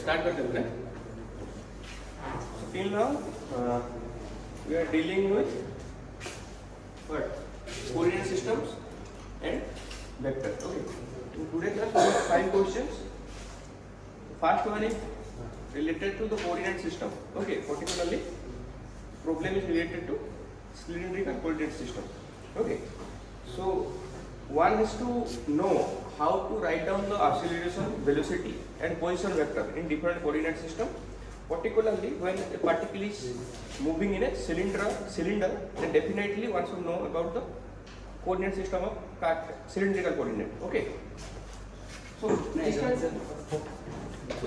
start करते हैं. So till now we are dealing with what? Coordinate systems and vector. Okay. In today's class we have 5 questions. First one is related to the coordinate system. Okay. Particularly problem is related to cylindrical coordinate system. Okay. So one has to know how to write down the acceleration, velocity and position vector in different coordinate system. Particularly when a particle is moving in a cylinder, then definitely one should know about the coordinate system of cylindrical coordinate. Okay. So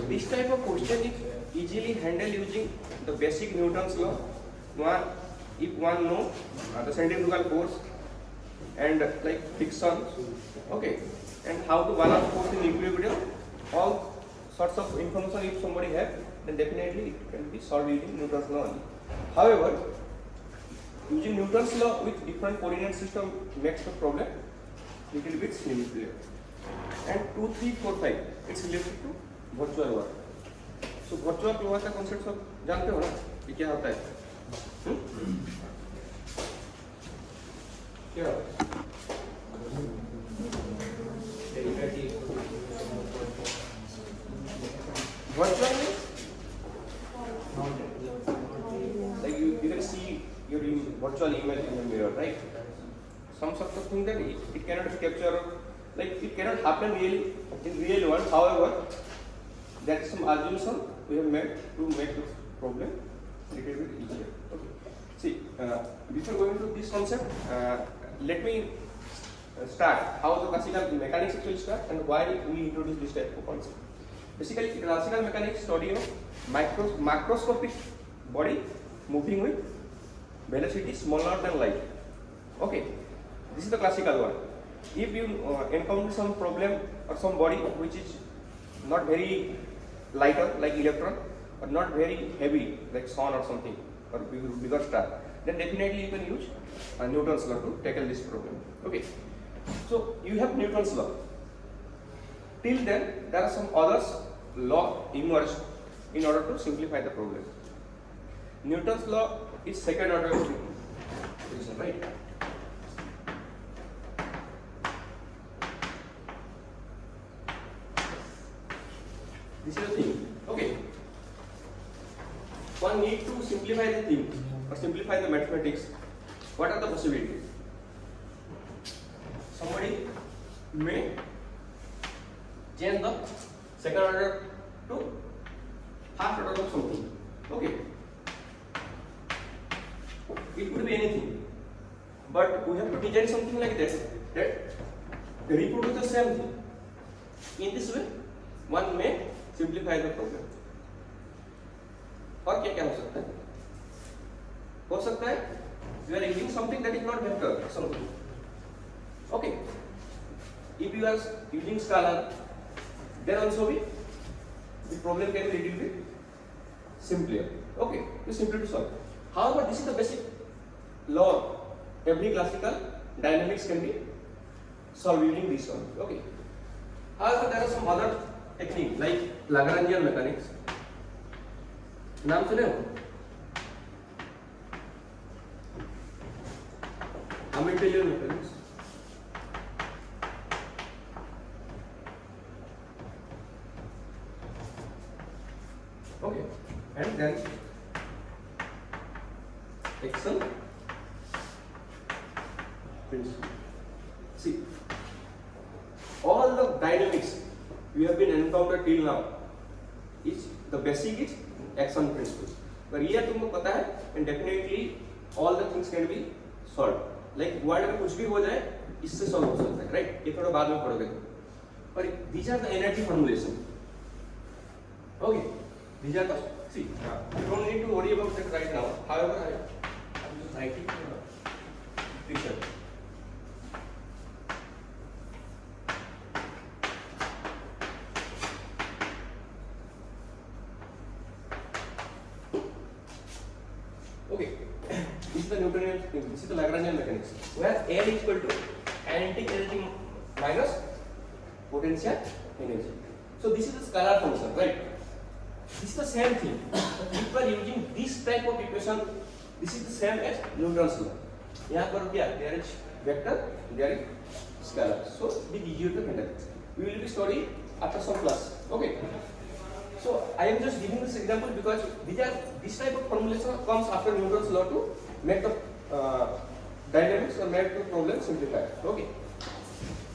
this type of question is easily handled using the basic Newton's law. If one know the centrifugal force and like friction, okay, and how to balance force in equilibrium, all sorts of information if somebody have, then definitely it can be solved using Newton's law only. However, using Newton's law with different coordinate system makes the problem little bit simpler. And 2, 3, 4, 5 it's related to virtual work. So virtual law का concept सब जानते हो ना कि क्या होता है? क्या होता है? Virtual means like you can see your virtual image in the mirror, right? Some sort of thing that it cannot capture, like it cannot happen really in real world. However, there is some assumption we have made to make this problem a little bit easier. Okay. See, before going to this concept, let me start how the classical mechanics actually start and why we introduce this type of concept. Basically, classical mechanics study of macroscopic body moving with velocity smaller than light. Okay, this is the classical one. If you encounter some problem or some body which is not very lighter like electron or not very heavy like sun or something or bigger star, then definitely you can use Newton's law to tackle this problem. Okay, so you have Newton's law. Till then, there are some others law emerged in order to simplify the problem. Newton's law is second order equation, right? This is the thing. Okay. One need to simplify the thing or simplify the mathematics. What are the possibilities? Somebody may change the second order to first order of something. Okay. It could be anything. But we have to design something like this that reproduce the same thing. In this way, one may simplify the problem. और क्या क्या हो सकता है? हो सकता है you are using something that is not vector or something. Okay. If you are using scalar, then also the problem can be little bit simpler. Okay, it's simpler to solve. However, this is the basic law. Every classical dynamics can be solved using this one. Okay. However, there are some other techniques like Lagrangian mechanics. नाम सुने हो? Hamiltonian mechanics. Okay, and then Exel principle. See, all the dynamics we have been encountered till now is the basic is Exel principle. पर ये तुमको पता है, and definitely all the things can be solved. Like world में कुछ भी हो जाए, इससे solve हो सकता है, right? ये थोड़ा बाद में पढ़ोगे तुम. पर these are the energy formulation. Okay. These are the, see, you don't need to worry about that right now. However, I am just writing picture. Okay, this is the Newtonian, this is the Lagrangian mechanics, where N is equal to kinetic energy minus potential energy. So this is the scalar function, right? This is the same thing. If you are using this type of equation, this is the same as Newton's law. यहाँ पर क्या? There is vector, there is scalar. So it is easier to handle. We will be studying after some class. Okay. So I am just giving this example because this type of formulation comes after Newton's law to make the dynamics or make the problem simplified. Okay.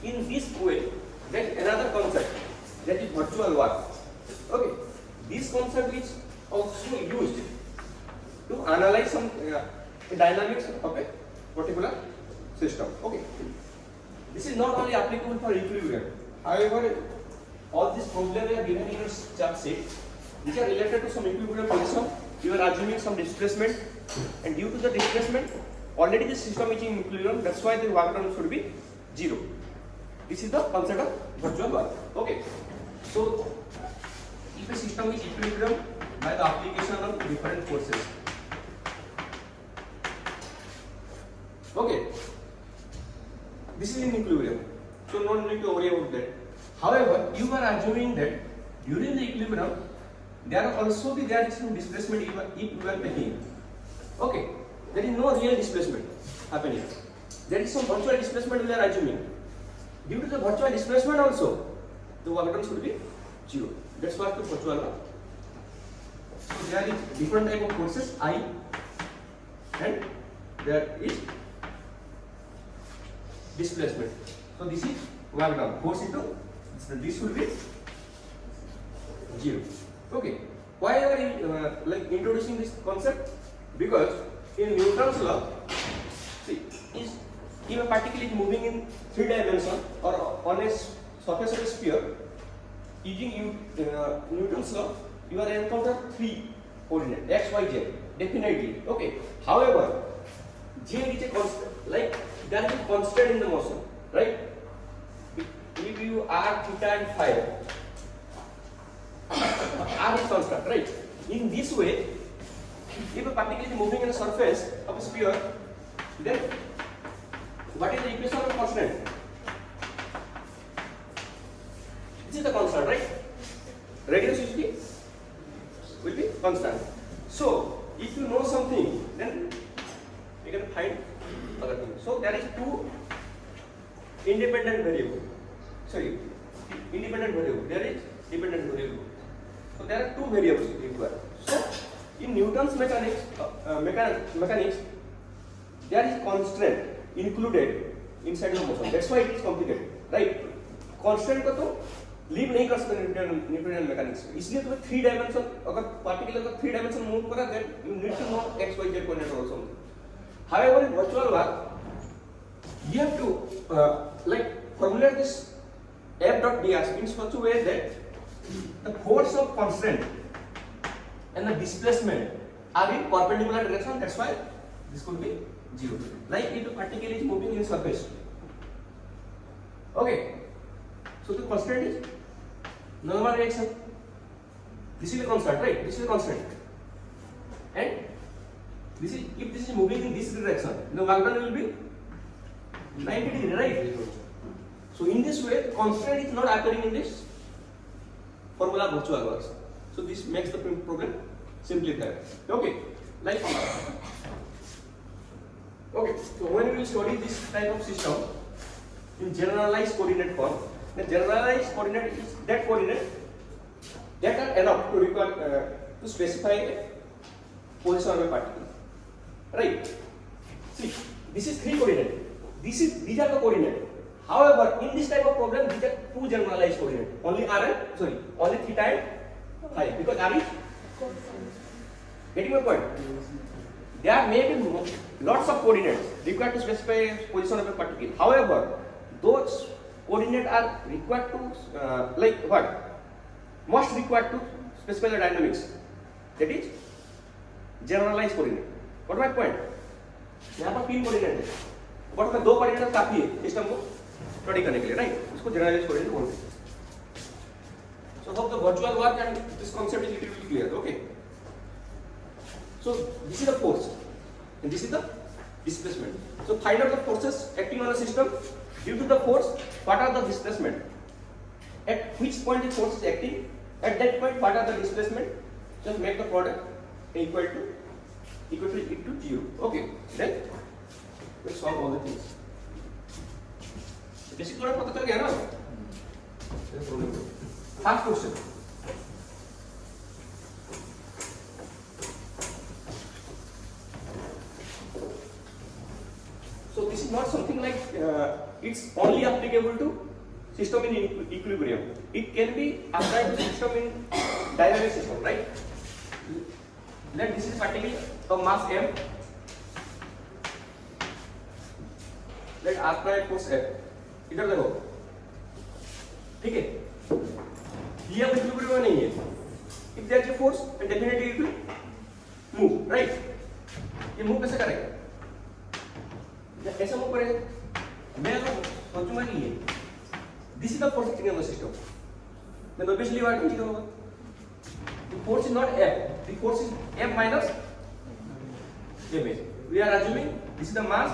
In this way, there is another concept that is virtual work. Okay. This concept is also used to analyze some dynamics of a particular system. Okay. This is not only applicable for equilibrium. However, all these problems are given in your chart sheet. These are related to some equilibrium position. You are assuming some displacement, and due to the displacement, already the system is in equilibrium. That's why the work done should be 0. This is the concept of virtual work. Okay. So, if a system is equilibrium by the application of different forces. Okay. This is in equilibrium. So, no need to worry about that. However, you are assuming that during the equilibrium, there is some displacement if you are taking. Okay. There is no real displacement happening. There is some virtual displacement we are assuming. Due to the virtual displacement also, the work done should be 0. That's why the virtual work. So there is different type of forces I, and there is displacement. So this is work done. Force into this will be 0. Okay. Why are we introducing this concept? Because in Newton's law, see, if a particle is moving in 3 dimensions or on a surface of a sphere, using Newton's law, you are encounter 3 coordinates x, y, z definitely. Okay. However, z is a constant. Like there is a constant in the motion, right? If you r, theta, and phi, r is constant, right? In this way, if a particle is moving on a surface of a sphere, then what is the equation of constant? This is the constant, right? Radiosity will be constant. So, if you know something, then you can find other things. So, there is 2 independent variables. Sorry, independent variable. There is dependent variable. So, there are 2 variables required. So, in Newton's mechanics, there is constant included inside the motion. That's why it is complicated, right? Constant को तो leave नहीं कर सकते Newton mechanics में. इसलिए तुम्हें 3 dimension अगर particle का 3 डायमेंशन मूव करा then you need to know x, y, z coordinate also. However, in virtual work, you have to formulate this f dot dr in such a way that the force of constant and the displacement are in perpendicular direction. That's why this could be 0. Like if a particle is moving in surface. Okay. So the constant is normal reaction. This is the constant, right? This is the constant. And this is if this is moving in this direction, the work done will be 90 degrees, right? So in this way, the constant is not occurring in this formula virtual works. So this makes the problem simplified. Okay. Like okay. So when we will study this type of system in generalized coordinate form, the generalized coordinate is that coordinate that are enough to require to specify a position of a particle. Right? See, this is 3 coordinates. These are the coordinates. However, in this type of problem, these are 2 generalized coordinates. Only theta and phi, because r is getting my point. There may be lots of coordinates required to specify a position of a particle. However, those coordinates are required to must required to specify the dynamics. That is generalized coordinate. What is my point? यहाँ पर 3 coordinate है. But में 2 coordinate काफी है system को study करने के लिए, राइट? इसको जनरलाइज्ड कोऑर्डिनेट बोलते हैं. So hope the virtual work and this concept is little bit clear. Okay. So this is the force and this is the displacement. So find out the forces acting on a system. Due to the force, what are the displacement? At which point the force is acting? At that point, what are the displacement? just make the product equal to 0. Okay, then we'll solve all the things. Basic थोड़ा पता चल गया ना? First question. So this is not something like it's only applicable to system in equilibrium. It can be applied to system in dynamic system, right? Let this is particularly a mass m. Let apply force F. इधर देखो, ठीक है? ये अब equilibrium नहीं है. If there is a force, then definitely it will move, right? ये move कैसे करेगा? ऐसा move करेगा. मैं अगर सोचूंगा कि ये, this is the force acting on the system. then obviously what will होगा? The force is not F. The force is F minus mh. We are assuming this is the mass.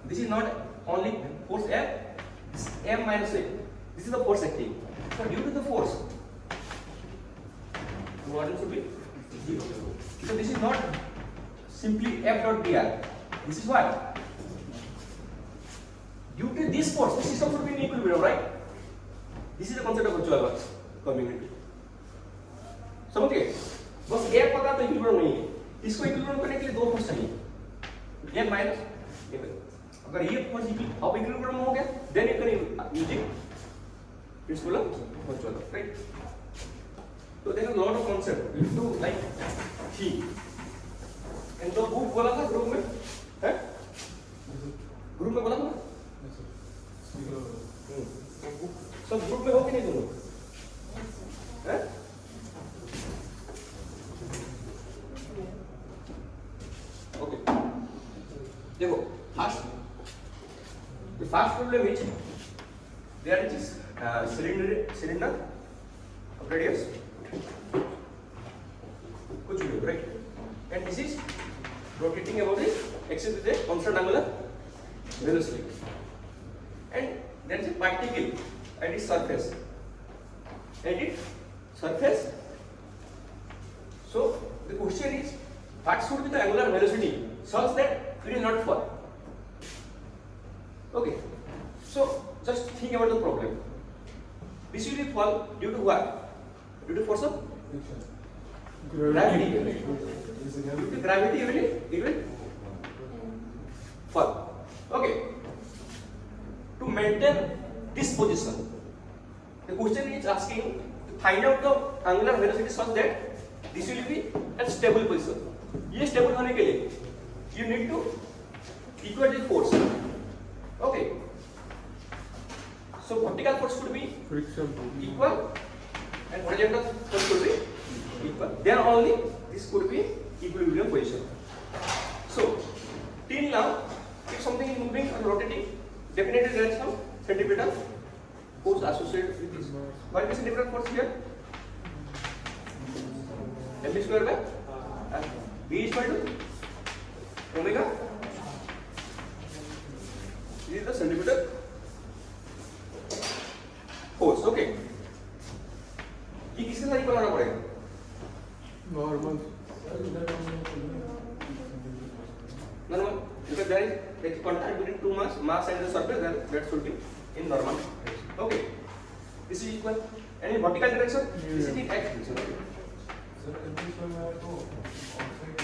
This is not only force F. This is M minus A. This is the force acting. So due to the force, the volume should be 0. So this is not simply F dot dr. This is what? Due to this force, the system should be in equilibrium, right? This is the concept of virtual work coming into. समझ गए? बस F पता तो equilibrium नहीं है. इसको equilibrium करने के लिए दो फोर्स चाहिए. M minus A. अगर ये फोर्स अब इक्विलिब्रियम हो गया, then you can use principle of virtual work, right? So there is a lot of concept. You do like C. And तो बुक बोला था ग्रुप में, हैं? ग्रुप में बोला था ना? सब ग्रुप में हो कि नहीं दोनों? हैं? Okay. देखो, the first problem is there is cylinder of radius कुछ भी, right? And this is rotating about the axis with a constant angular velocity. And there is a particle at its surface. So the question is, what should be the angular velocity such that it will not fall? Okay. So just think about the problem. This will fall due to what? Due to force of gravity. Due to gravity, it will fall. Okay. To maintain this position, the question is asking to find out the angular velocity such that this will be at stable position. ये stable होने के लिए you need to equal the force. Okay. So vertical force should be equal and horizontal force should be equal. Then only this could be equilibrium position. So till now, if something is moving or rotating, definitely there is some centripetal force associated with this. What is the centripetal force here? mv square by b is equal to omega. This is the centripetal force. Okay. ये किसके साथ equal होना पड़ेगा? Normal. Because there is contact between two mass and the surface, then that should be in normal. Okay. This is equal. And in vertical direction, this is the x direction. Okay. Sir, in this one I have to outside.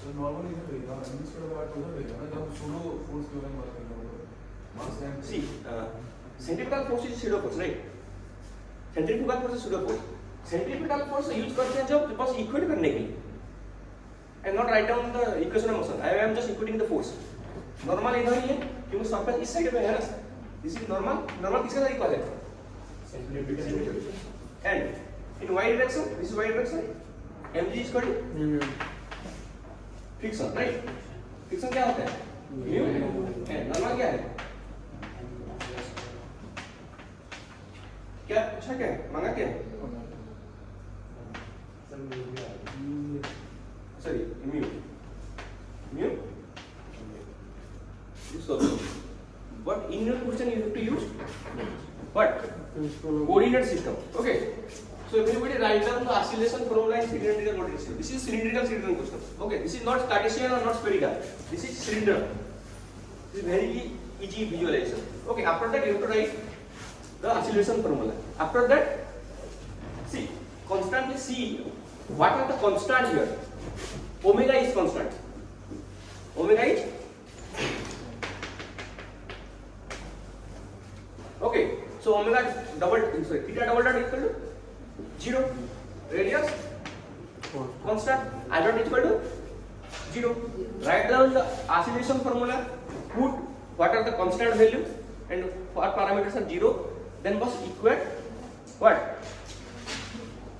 So normally इधर रहेगा, in this one I have to उधर रहेगा ना जब pseudo force के बारे में बात करना होगा. Mass and see, centripetal force is pseudo force, right? Centrifugal force is pseudo force. Centripetal force use करते हैं जब बस equate करने के लिए. And not write down the equation of motion. I am just equating the force. Normal इधर ही है क्योंकि surface इस साइड में है ना. This is normal. Normal किसके साथ इक्वल है? And in y direction, this is y direction. mg is equal to friction, right? Friction क्या होता है? mu. And normal क्या है? क्या पूछा क्या है? मांगा क्या है? Sorry, mu. So, but in your question you have to use what? Coordinate system. Okay. So everybody write down the oscillation formula in cylindrical vortices. This is cylindrical cylinder question. Okay, this is not Cartesian or not spherical. This is cylinder. This is very easy visualization. Okay, after that you have to write the oscillation formula. After that, see, constantly see what are the constant here. Omega is constant. Omega is okay. So omega theta double dot equal to 0. Radius constant. I dot equal to 0. Write down the oscillation formula. Put what are the constant value and what parameters are 0. Then must equate what?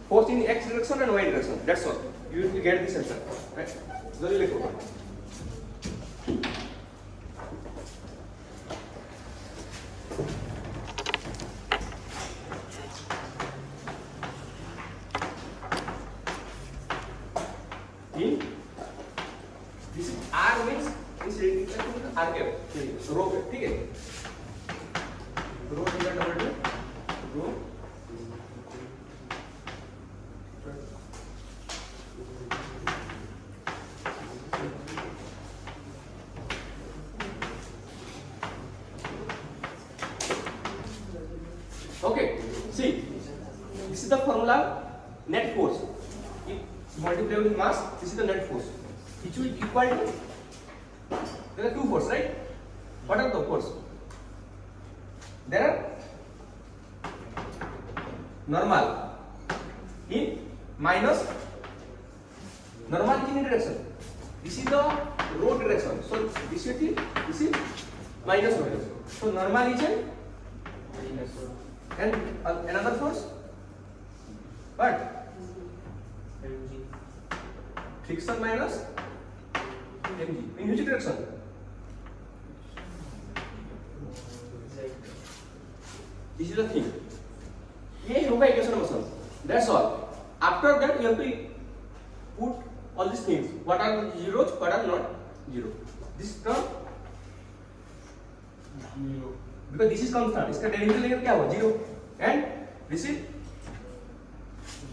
Force in x direction and y direction. That's all. You will get this answer. Right? Jaldi likho. This is R means इस radius का R cap rho पे ठीक है rho theta double dot rho okay see this is the formula net force if multiply with mass this is the net force which will equal to there are two forces, right? What are the forces? There are normal in minus normal is in direction. This is the row direction. So this is minus rho. So normal is in minus and another force. What? Mg. Friction minus mg. In which direction? This is the thing. ये होगा equation of motion. That's all. After that you have to put all these things. What are zeros? What are not zero? This term zero because this is constant. इसका derivative लेकर क्या हुआ? Zero. And this is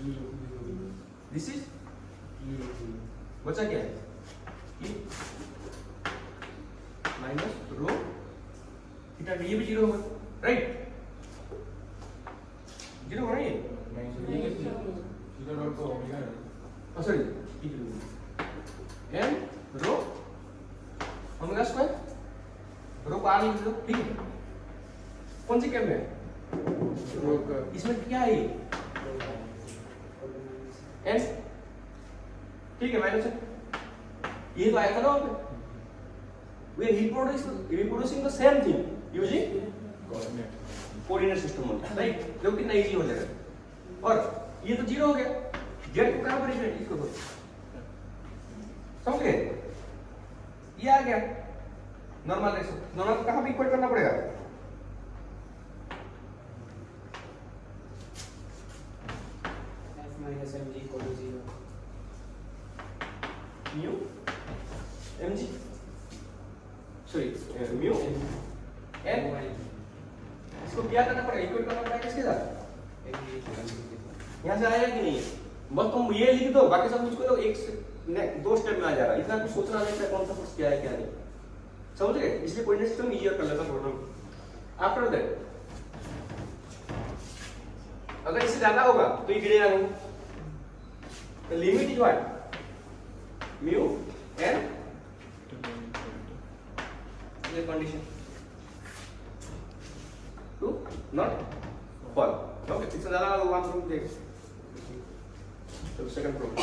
zero. This is zero. बचा क्या है? E minus rho theta ये भी zero होगा, right? जीरो हो रही है थीटा डॉट तो ओमेगा है sorry n rho omega square rho को आर लिख दो ठीक है कौन सी कैप में रो का इसमें क्या है एन ठीक है माइनस ये तो आया था ना we are reproducing the same thing using coordinate coordinate system होता है राइट जो कितना इजी हो जाएगा और ये तो जीरो हो गया जेड को कहां पर इक्वेट इसको तो समझ गए ये आ गया नॉर्मल रेशो नॉर्मल को कहां पे इक्वेट करना पड़ेगा f minus mg equal to 0 mu mg sorry mu n इसको क्या करना पड़ेगा इक्वेट करना पड़ेगा किसके साथ यहाँ से आएगा कि नहीं बस तुम ये लिख दो बाकी सब कुछ करो एक दो स्टेप में आ जाएगा इतना कुछ सोचना नहीं है कौन सा फोर्स क्या है क्या नहीं समझ गए इसलिए कोऑर्डिनेट सिस्टम इजीर कर लेता प्रॉब्लम आफ्टर दैट अगर इससे ज्यादा होगा तो ये गिरेगा नहीं the limit is what mu N ये condition to not fall. Okay, it's another one from there. So second problem.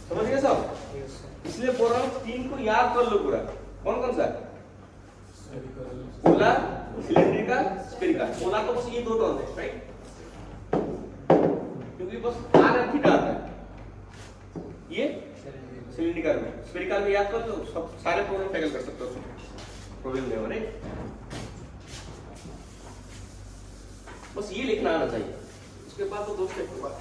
समझ गए सब? yes sir इसलिए बोल रहा हूँ तीन को याद कर लो पूरा. कौन कौन सा? Polar, cylindrical, spherical. पोलर तो बस ये दो टर्म है, राइट? क्योंकि बस आर और थीटा आता है. ये सिलिंड्रिकल में स्फेरिकल में याद कर लो सब सारे प्रॉब्लम टैकल कर सकते हो प्रॉब्लम में राइट बस ये लिखना आना चाहिए उसके बाद तो दो स्टेप के बाद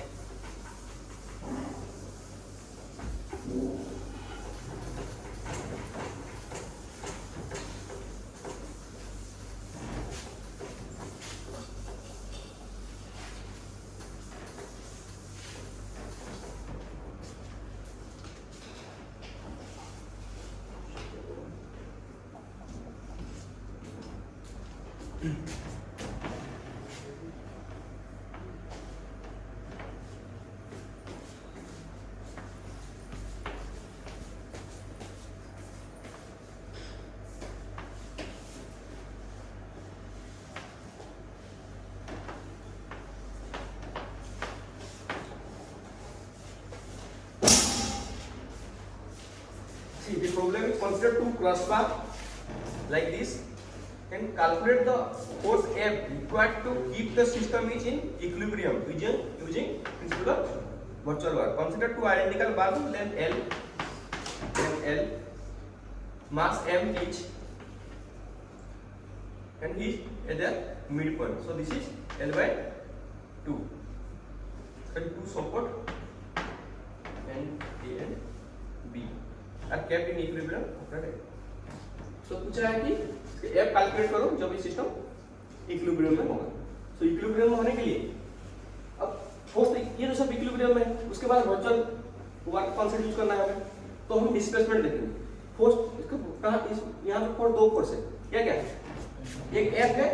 problem is consider two crossbar like this and calculate the force F required to keep the system is in equilibrium using principle of virtual bar. Consider two identical bars of length L mass M each and each at their midpoint. So this is L by 2 and two support and A and B are kept in equilibrium after that. So पूछा है कि F calculate करो जब ये system equilibrium में होगा. So equilibrium में होने के लिए अब फोर्स ये तो सब इक्विलिब्रियम में, उसके बाद वर्चुअल वर्क कॉन्सेप्ट यूज करना है हमें. तो हम डिस्प्लेसमेंट देखेंगे. फोर्स इसको कहां यहां पे फोर्स दो फोर्स है. क्या क्या है? एक F है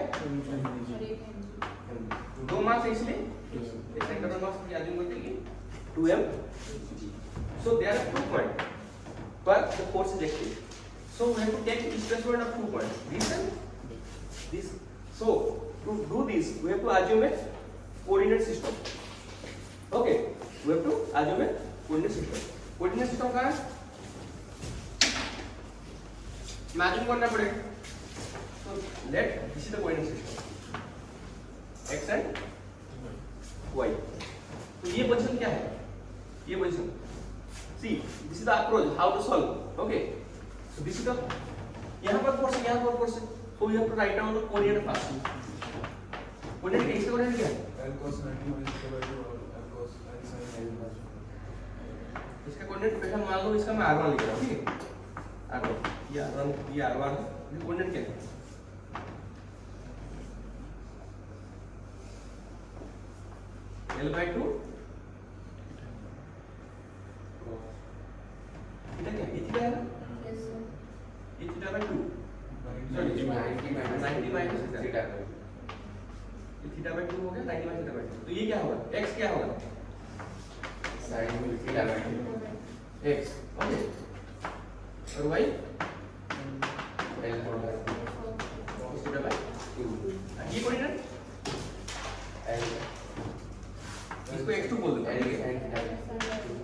दो मास है इसलिए सेंटर ऑफ मास की वैल्यू होती है 2m. So there are 2 points but the force is active. So we have to take displacement of 2 points. This and this. So to do this we have to assume a coordinate system. Okay, we have to assume a coordinate system. Coordinate system का imagine करना पड़ेगा. So let this is the coordinate system. X and Y. तो ये position क्या है? ये position. See, this is the approach how to solve. Okay. So this is the यहाँ पर फोर्स है, यहाँ पर फोर्स है. So we have to write down the coordinate first. Coordinate इसका coordinate क्या है? L cos 90 minus theta by 2 और L cos L sin 90 by 2. इसका कोऑर्डिनेट पहले मान लो इसका मैं r1 लिख रहा हूं. ठीक है, r1 ये r1 है. ये कोऑर्डिनेट क्या है? L by 2 थीटा क्या है? ये थीटा है ना? ये theta by 2 sorry 90 minus theta. ये थीटा by 2 हो गया, 90 minus थीटा by 2. तो ये क्या होगा? x क्या होगा? sin theta by 2 x. Okay. और y L cos theta by 2 ये कोऑर्डिनेट L इसको x2 बोल दो. L sin theta by 2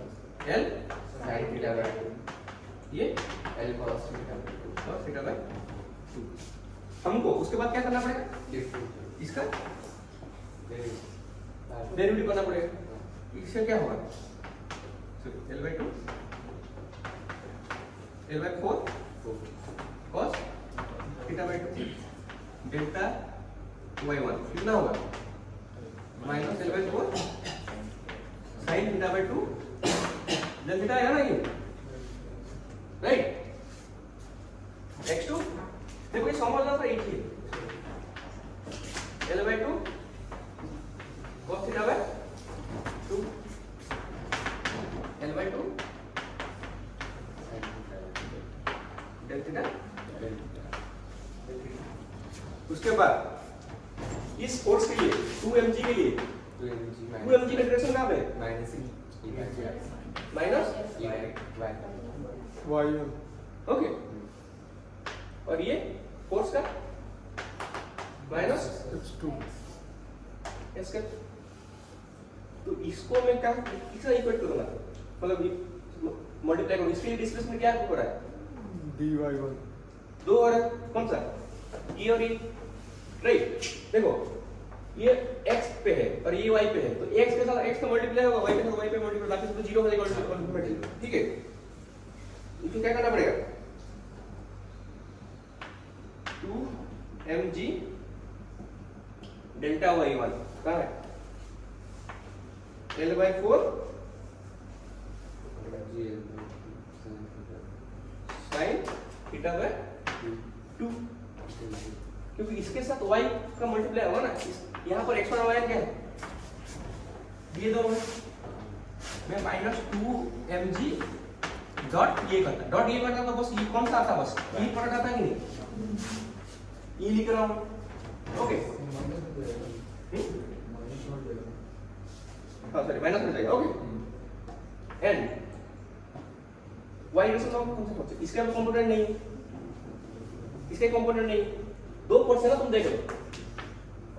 L sin theta by 2 ये L cos theta by 2 और थीटा बाय 2. हमको उसके बाद क्या करना पड़ेगा? इसका डेरिवेटिव करना पड़ेगा. इससे क्या होगा? L by 2 L by 4 cos theta by 2 delta y1 कितना होगा? Minus L by 4 sin theta by 2 जब थीटा आएगा ना ये राइट. x2 देखो ये समझना तो एक ही है. L by 2 cos theta by 2 L by 2 del theta. उसके बाद इस फोर्स के लिए 2mg के लिए 2mg का डायरेक्शन कहां पे है? minus minus y y1 okay. और ये फोर्स का माइनस x2 इसका. तो इसको मैं क्या इसका इक्वेट करूंगा, मतलब मल्टीप्लाई करूंगा. इसके लिए डिस्प्लेसमेंट क्या हो रहा है? dy1 दो और कौन सा? ये और ये राइट. देखो ये x पे है और ये y पे है, तो x के साथ x का मल्टीप्लाई होगा, y के साथ y पे मल्टीप्लाई, बाकी सब तो 0 हो जाएगा अल्टीमेटली. ठीक है, इसको क्या करना पड़ेगा? 2mg डेल्टा y1 कहां है? L by 4 sin theta by 2 क्योंकि इसके साथ y का मल्टीप्लाई होगा ना. यहाँ पर x1 और y क्या है? ये दो मैं माइनस 2mg डॉट ये करता. डॉट ये करता तो बस ये कौन सा आता? बस ये पढ़ आता है कि नहीं? ये लिख रहा हूँ. ओके हाँ सॉरी माइनस हो जाएगा. Okay and y equal to कौन सा फोर्स? इसका कंपोनेंट नहीं है, इसका कंपोनेंट नहीं. दो फोर्स है ना, तुम देख लो.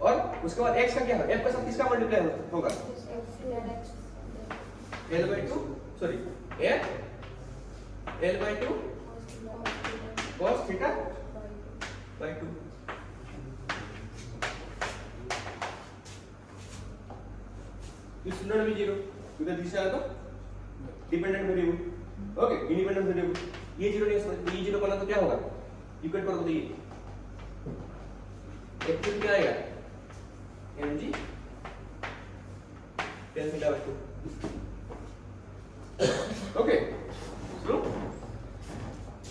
और उसके बाद x का क्या है? f के साथ किसका मल्टीप्लाई होगा? L by 2 sorry L by 2 should not be 0 because these are the dependent variable. Okay, independent variable. ये 0 नहीं हो सकता, ये 0 करना तो क्या होगा? इक्वेट कर दो ये एक्चुअली क्या आएगा mg tan theta by 2. Okay, so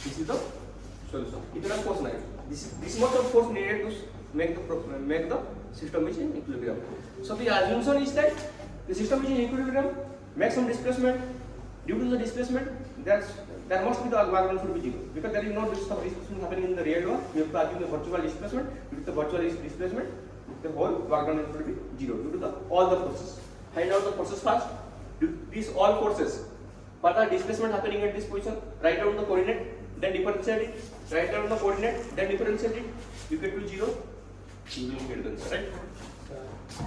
this is the solution. इतना force नहीं, this much of force needed to make the system is in equilibrium. So the assumption is that the system is in equilibrium, make some displacement. Due to the displacement, there must be the work done should be 0 because there is no displacement happening in the real world. We have to assume the virtual displacement. Due to the virtual displacement, the whole work done should be 0 due to all the forces. Find out the forces first. These all forces, what are displacement happening at this position? Write down the coordinate, then differentiate it. Write down the coordinate, then differentiate it. You get to 0. You will get the answer, right? So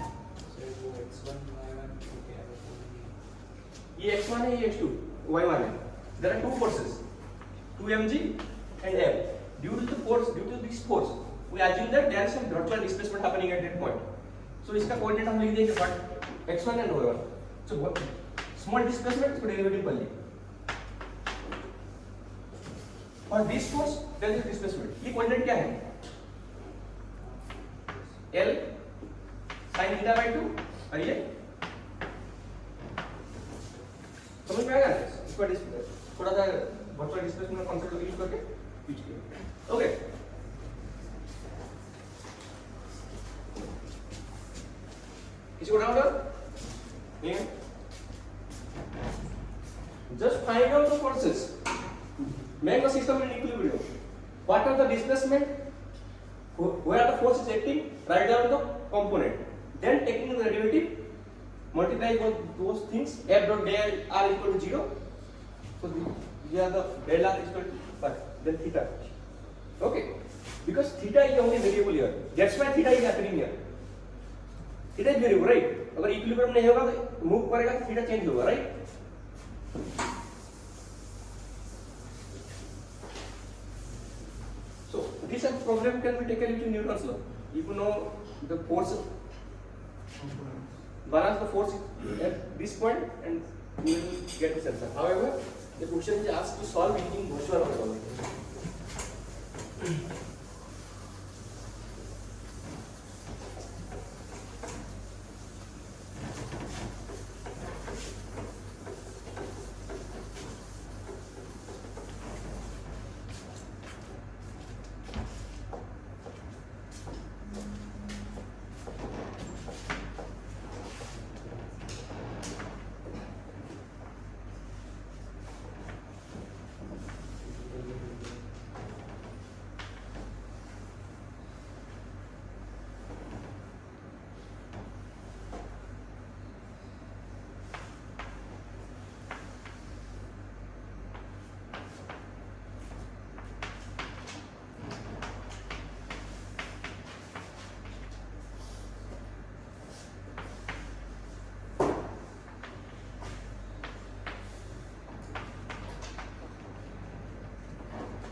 x1, y1, okay, ये x1 है, ये x2, y1 है. There are two forces, 2mg and m. Due to this force, we assume that there is some virtual displacement happening at that point. So इसका coordinate हम लिख देंगे what x1 and y1. So what small displacement इसको derivative कर लिए. For this force, there is displacement. ये coordinate क्या है? L sin theta by 2 और ये समझ में आएगा? इसको थोड़ा सा वर्चुअल डिस्प्लेसमेंट कांसेप्ट को यूज करके यूज किया. ओके, किसी को डाउट है? नहीं. Just find out the forces. Make the system in equilibrium. What are the displacement? Where are the forces acting? Write down the component. Then taking the derivative, multiply those things. F dot del r equal to 0. So here the del r is equal to what? Then theta. Okay, because theta is the only variable here. That's why theta is happening here. Theta is variable, right? अगर equilibrium नहीं होगा तो move करेगा तो theta change होगा, right? So this problem can be taken into Newton's law. If you know the force, balance the force at this point, and you will get this answer. However, the question is asked to solve using virtual order.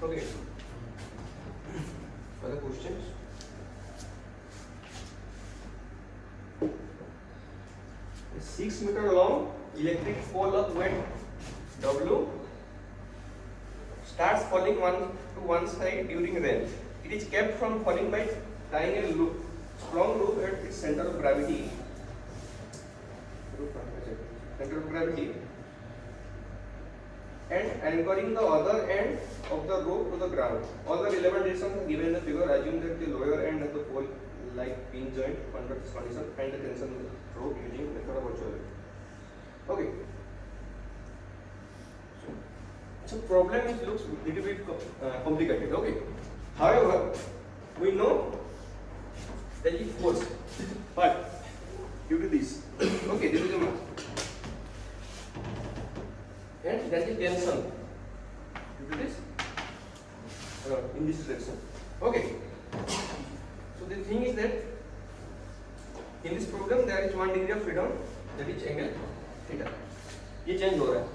Okay. Other questions? A 6-meter long electric pole of weight W starts falling to one side during rain. It is kept from falling by tying a strong rope at its center of gravity. And anchoring the other end of the rope to the ground. All the relevant reasons are given in the figure. Assume that the lower end of the pole, like pin joint, under this condition, find the tension of the rope using method of virtual. Okay. So problem is looks little bit complicated. Okay. However, we know that it force, but due to this, okay, this is a mass. And that is tension due to this in this direction. Okay. So the thing is that in this program there is 1 degree of freedom, that is angle theta. ये change हो रहा है,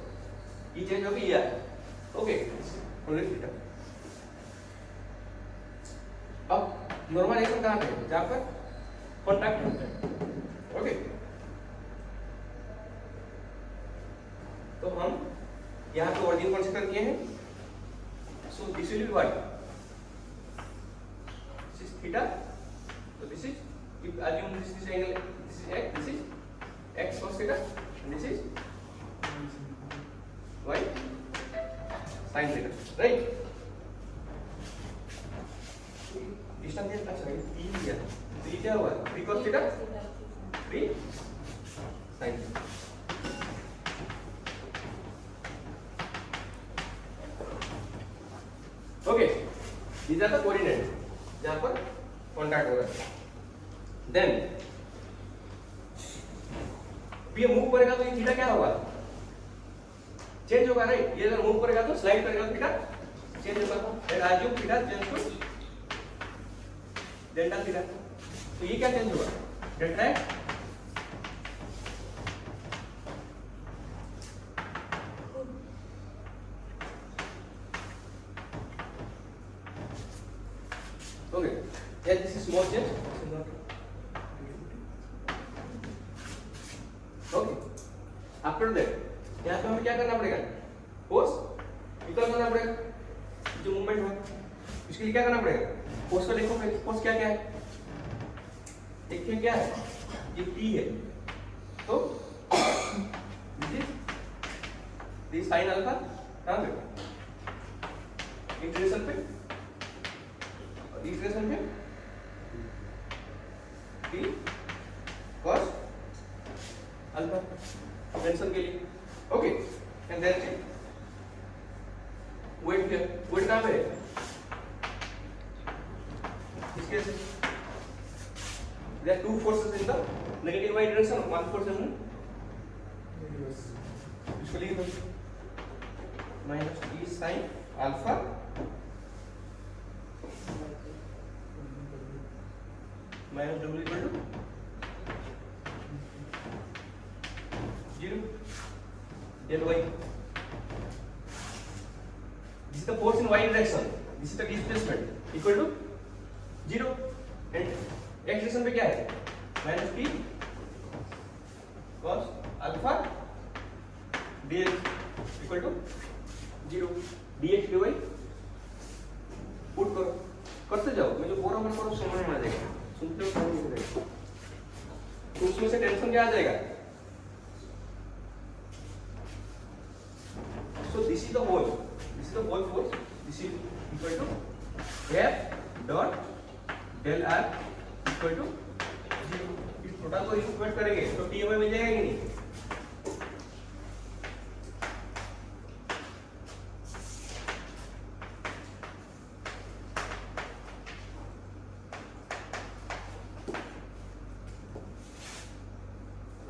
ये change हो गया है. Okay, only theta. अब normal action कहाँ पे? जहाँ पर contact होता है. Okay. तो हम यहाँ पे ओरिजिन कंसीडर किए हैं, so this will be what, this is theta, so this is, if assume this is angle, this is x, this is x cos theta, and this is y sin theta, right? Distance ये अच्छा है 3 दिया, तो ये क्या हुआ 3 cos theta 3 sin theta. Okay, these are the coordinates जहाँ पर कॉन्टैक्ट होगा. देन ये मूव करेगा तो ये थीटा क्या होगा, चेंज होगा, राइट? ये अगर मूव करेगा तो स्लाइड करेगा तो थीटा चेंज होगा. एंड आज जो theta change to delta theta, तो ये क्या चेंज होगा, delta x. Okay, yeah, this is small change. Okay, after that, यहाँ पे हमें क्या करना पड़ेगा, फोर्स इक्वल करना पड़ेगा जो मूवमेंट हुआ. इसके लिए क्या करना पड़ेगा, फोर्स को देखो, फोर्स क्या क्या है, देखिए क्या है, ये P है, तो दिस साइन अल्फा कहाँ पे, इंटीग्रेशन पे, इंटीग्रेशन पे P cos अल्फा टेंशन के लिए. Okay, and then weight here, weight कहाँ पे है, इसके से there are two forces in the negative y direction, one force in इसको लिख दो minus P sin alpha minus W equal to 0 del y. This is the force in y direction, this is the displacement equal to 0, and x direction पे क्या है, minus P cos alpha dx equal to 0, dx dy put करो, करते जाओ, मैं जो बोल रहा हूँ करो, समझ में आ जाएगा, सुनते हो समझ में आ जाएगा. तो उसमें से टेंशन क्या आ जाएगा, so this is the whole force, this is equal to F dot del R equal to 0. इस टोटल को इक्वेट करेंगे तो T हमें मिल जाएगा कि नहीं,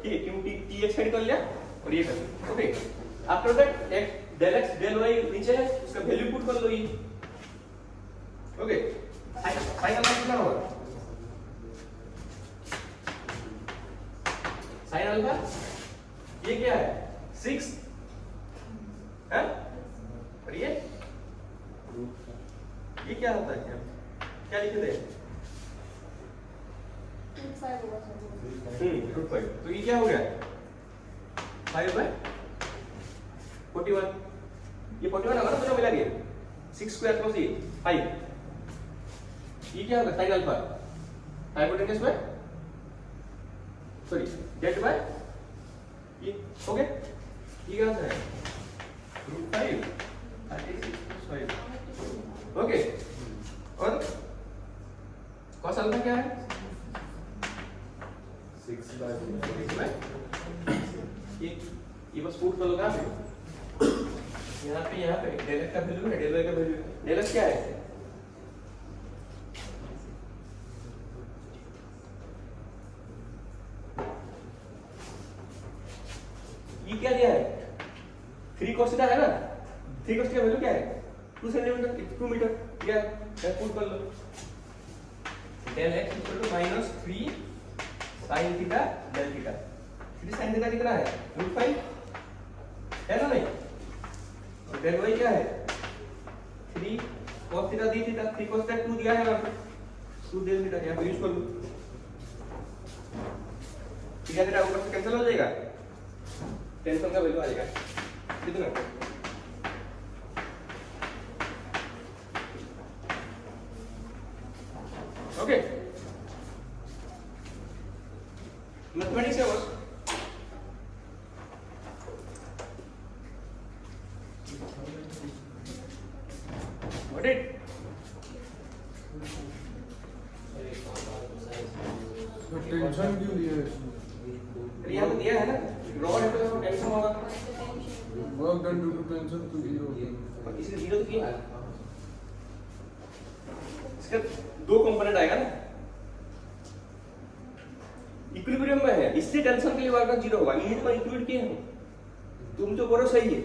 ठीक है, क्योंकि T एक्सटेंड कर लिया और ये कर लिया. Okay, after that del x del y नीचे है, उसका वैल्यू पुट कर लो ये. ओके, साइन अल्फा कितना होगा, साइन अल्फा ये क्या है 6 है, और ये क्या होता है, क्या लिखे थे, रूट 5. तो ये क्या हो गया 5/41, ये 41 होगा ना, दोनों मिला के 6 स्क्वायर प्लस ये 5, ये क्या होगा sine alpha 5 square, sorry that by ये हो गया, ये क्या होता है रूट 5 36 ओके. और cos अल्फा क्या है 6/, ये बस पुट कर लो कहाँ पे, यहाँ पे डेल एक्स का वैल्यू है, डेल वाई का वैल्यू है. डेल एक्स क्या है, ये क्या दिया है 3 cos थीटा है ना, 3 cos का वैल्यू क्या है 2 सेंटीमीटर 2 मीटर, क्या है पुट कर लो. Del x equal to -3 sin theta del theta. 3 sin theta कितना है रूट 5 है ना, नहीं, और डेल वाई क्या है 3 cos थीटा दी थीटा, 3 cos थीटा 2 दिया है वहां पे, 2 डेल थीटा यहाँ पे यूज कर लो. थीटा थीटा ऊपर से कैंसिल हो जाएगा, टेंशन का वैल्यू आ जाएगा कितना ओके मैथमेटिक्स है बस व्हाट इट टेंशन क्यों लिया है? यहाँ तो दिया है ना रॉड है तो टेंशन होगा work done due to tension तो जीरो और इसके जीरो तो किया इसका दो कंपोनेंट आएगा ना इक्विलिब्रियम में है इससे टेंशन के लिए वर्क डन जीरो होगा यही तो इंक्लूड किए हैं तुम जो बोलो सही है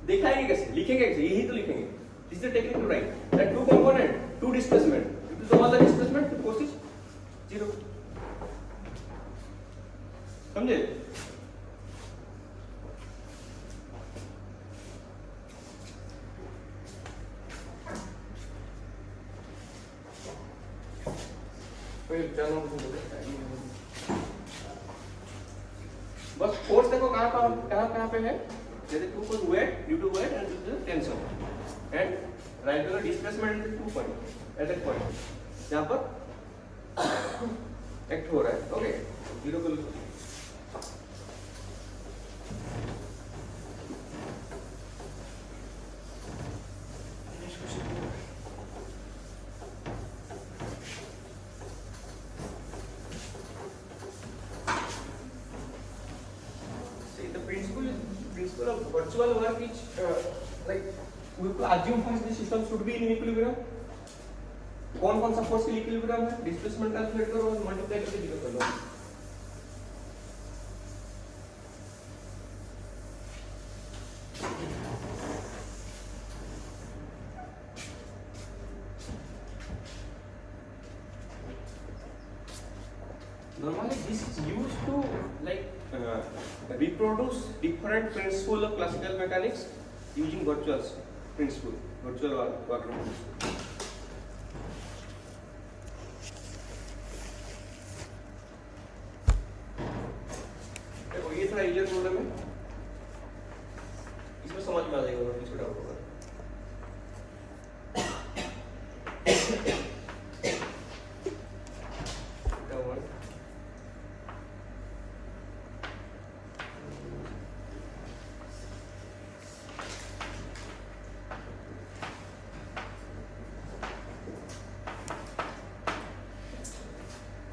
दिखाएंगे कैसे लिखेंगे कैसे यही तो लिखेंगे this is the technique to write that to component to displacement if the sum of the displacement the force is zero समझे बस फोर्स देखो कहाँ पे है जैसे टू को weight due to weight and due to tension and write the displacement to point at that point जहाँ पर एक्ट हो रहा है ओके जीरो को लिखो principle of virtual work is like we will assume first the system should be in equilibrium कौन सा force के लिए इक्विलिब्रियम है डिस्प्लेसमेंट कैलकुलेट करो और मल्टीप्लाई करके जीरो कर लो normally this is used to like reproduce different principle of classical mechanics using virtual principle, virtual work principle. देखो ये थोड़ा इजियर प्रॉब्लम है इसमें समझ में आ जाएगा और कुछ डाउट होगा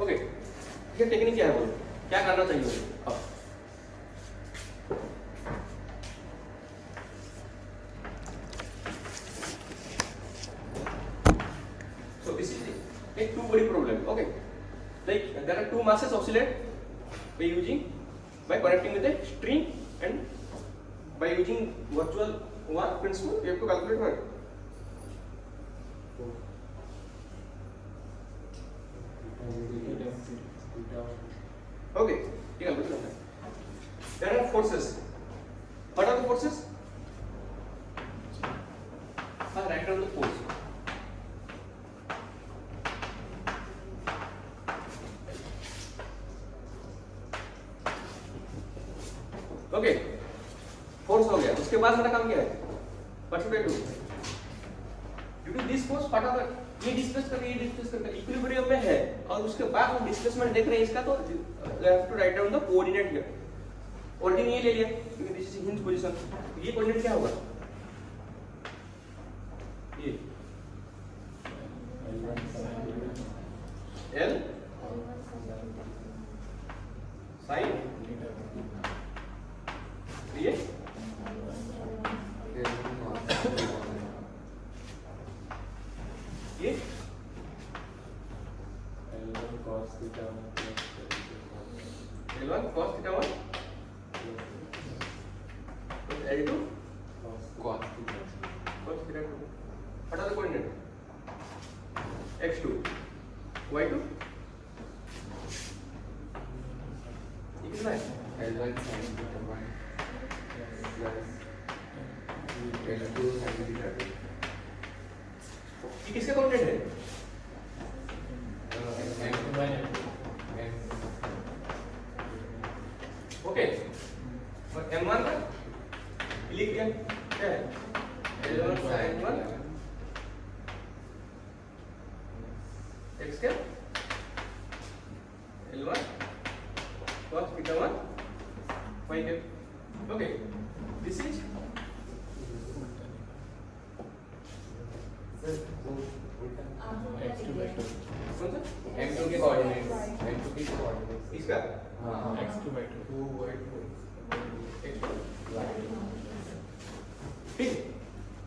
ओके ये टेक्निक क्या है बोलो क्या करना चाहिए अब so this is a two body problem okay like there are two masses oscillate by connecting with a string and by using virtual work principle you have to calculate work okay ठीक है बिल्कुल there are forces what are the forces write down the force okay force हो गया उसके बाद हमारा काम क्या है what should I do due to this force what are the ये डिस्प्लेस करके इक्विलिब्रियम में है और उसके बाद हम डिस्प्लेसमेंट देख रहे हैं इसका तो we have to write down the coordinate here ordinate ये ले लिया क्योंकि दिस इज हिंज पोजीशन ये कोऑर्डिनेट क्या होगा ये L sin ये ये L1 cos theta 1 L1 cos theta 1 L2 cos theta cos theta 2 what are the coordinate x2 y2 ये कितना है L1 sin theta 1 plus L2 sin theta 2 ये किसका कोऑर्डिनेट है ओके और m1 का लिख दिया क्या है L1 sin 1 x क्या L1 cos theta 1 y क्या okay this is कौन सा M2 के कोऑर्डिनेट्स M2 के कोऑर्डिनेट्स इसका हाँ x2 by 2 y2 ठीक है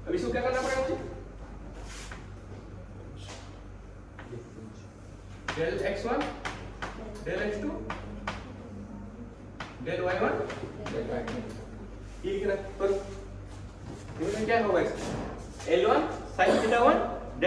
अब इसको क्या करना पड़ेगा मुझे del x1 del x2 del y1 ये लिखना पर इसमें क्या होगा इसका L1 sin theta 1